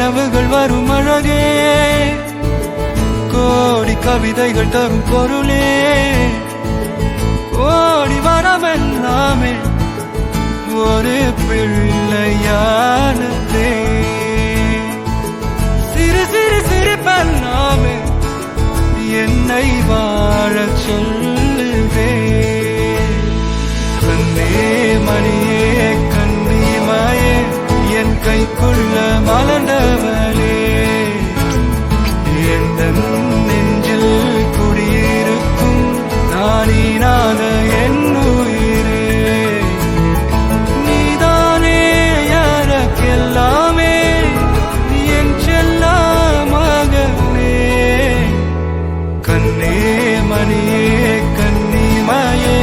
நிலவுகள் வரும் அழகே, கோடி கவிதைகள் தரும் பொருளே, கோடி வரமெல்லாமே ஒரு பிள்ளையானதே. சிறு சிறு சிரிப்பெல்லாமே என்னை வாழச் சொல்லுதே. கண்ணே மணியே கண்ணிமாயே என் கைக்குள்ள மலர்ந்தவளே, எந்த நெஞ்சில் குடியிருக்கும் நானீனாத என் உயிரே. நீதானே எனக்கெல்லாமே, என் செல்ல மகனே. கண்ணே மணியே கண்ணிமாயே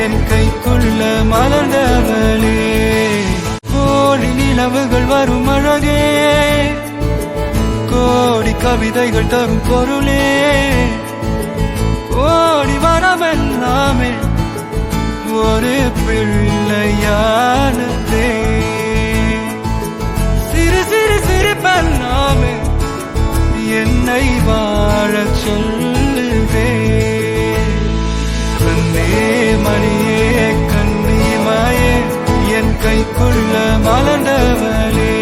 என் கைக்குள்ள மலர்ந்தவளே, கோடி நிலவுகள் வரும் அழகே, கோடி கவிதைகள் தரும் பொருளே, கோடி வரமெல்லாமே ஒரு பிள்ளையானதே. சிறு சிறு சிரிப்பெல்லாமே என்னை வாழச் சொல்லுதே. கண்ணே மணியே கண்ணிமாயே என் கைக்குள்ள மலர்ந்தவளே.